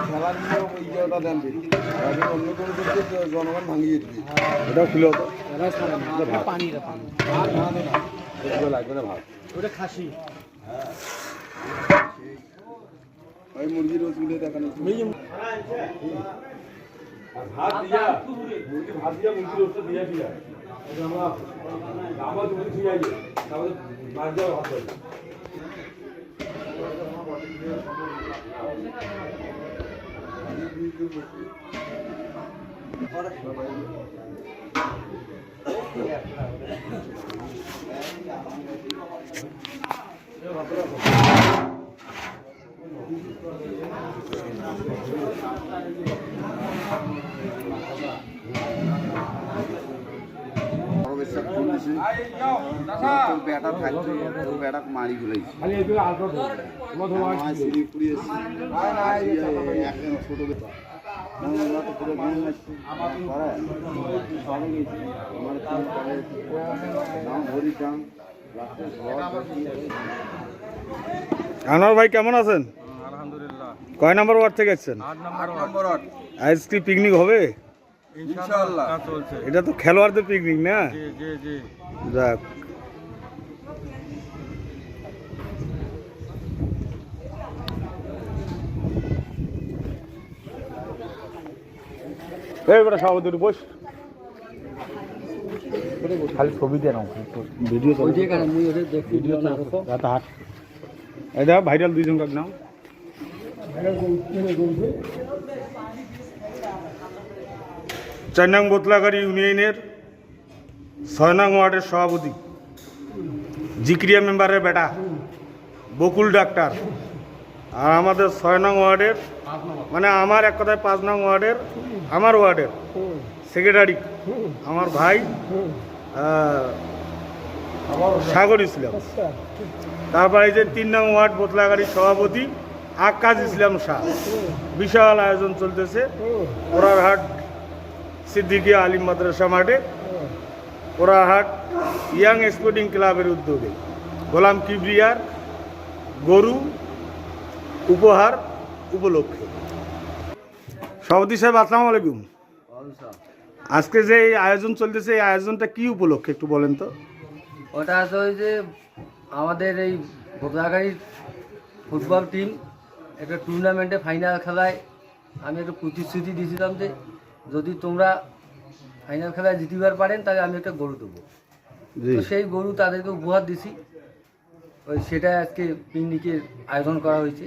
খেলার নিয়ম ইয়েটা দেন অন্য কোনো ক্ষেত্রে জনগণ ভাঙিয়ে দিবে এটাও ছিল পানি লাগবে না ভাত ওটা খাসি ওই মুরগির রসগুলো দেখানো ভাত দিয়া মুরগি ভাত দিয়া মুরগির রসটা দিয়া দিয়া আমরা আমার মুরগি দিয়ে যাই তাহলে মাছ দেওয়া ভাত হয় বেটা থাকতো বেটা মারি ফেলেছি ছোট আনোয়ার ভাই কেমন আছেন? আলহামদুলিল্লাহ। কয় নম্বর ওয়ার্ড থেকে এসেছেন? 8 নম্বর ওয়ার্ড। আজ কি পিকনিক হবে? ইনশাআল্লাহ চলছে। এটা তো খেলোয়াড়দের পিকনিক না? জি জি জি। যাক এই বড় সভাপতি একটু বস খালি ছবি দিয়ে নাও ভিডিও ওই যে কেন মুই ওটা দেখি ভিডিও তো রাতে হাট এটা ভাইরাল দুইজন কাক নাও চার বোতলাগাড়ি ইউনিয়নের 6 নং ওয়ার্ডের সভাপতি জিক্রিয়া মেম্বারের বেটা বকুল ডাক্তার আর আমাদের 6 নং ওয়ার্ডের মানে আমার এক কথায় 5 নং ওয়ার্ডের আমার ওয়ার্ডের সেক্রেটারি আমার ভাই সাগর ইসলাম তারপরে এই যে 3 নং ওয়ার্ড বোতলাগাড়ির সভাপতি আকাশ ইসলাম শাহ বিশাল আয়োজন চলতেছে ওরারহাট সিদ্দিকিয়া আলিম মাদ্রাসা মাঠে ওরারহাট ইয়াং স্পোর্টিং ক্লাবের উদ্যোগে গোলাম কিবরিয়ার গরু উপহার উপলক্ষে সভাপতি সাহেব আসসালামু আলাইকুম। আজকে যে এই আয়োজন চলতেছে এই আয়োজনটা কি উপলক্ষে একটু বলেন তো? ওটা আছে ওই যে আমাদের এই বোতলাগাড়ির ফুটবল টিম একটা টুর্নামেন্টে ফাইনাল খেলায় আমি একটা প্রতিশ্রুতি দিয়েছিলাম যে যদি তোমরা ফাইনাল খেলায় জিতিবার পারেন তাহলে আমি একটা গরু দেবো। তো সেই গরু তাদেরকে উপহার দিছি ওই সেটাই আজকে পিকনিকের আয়োজন করা হয়েছে।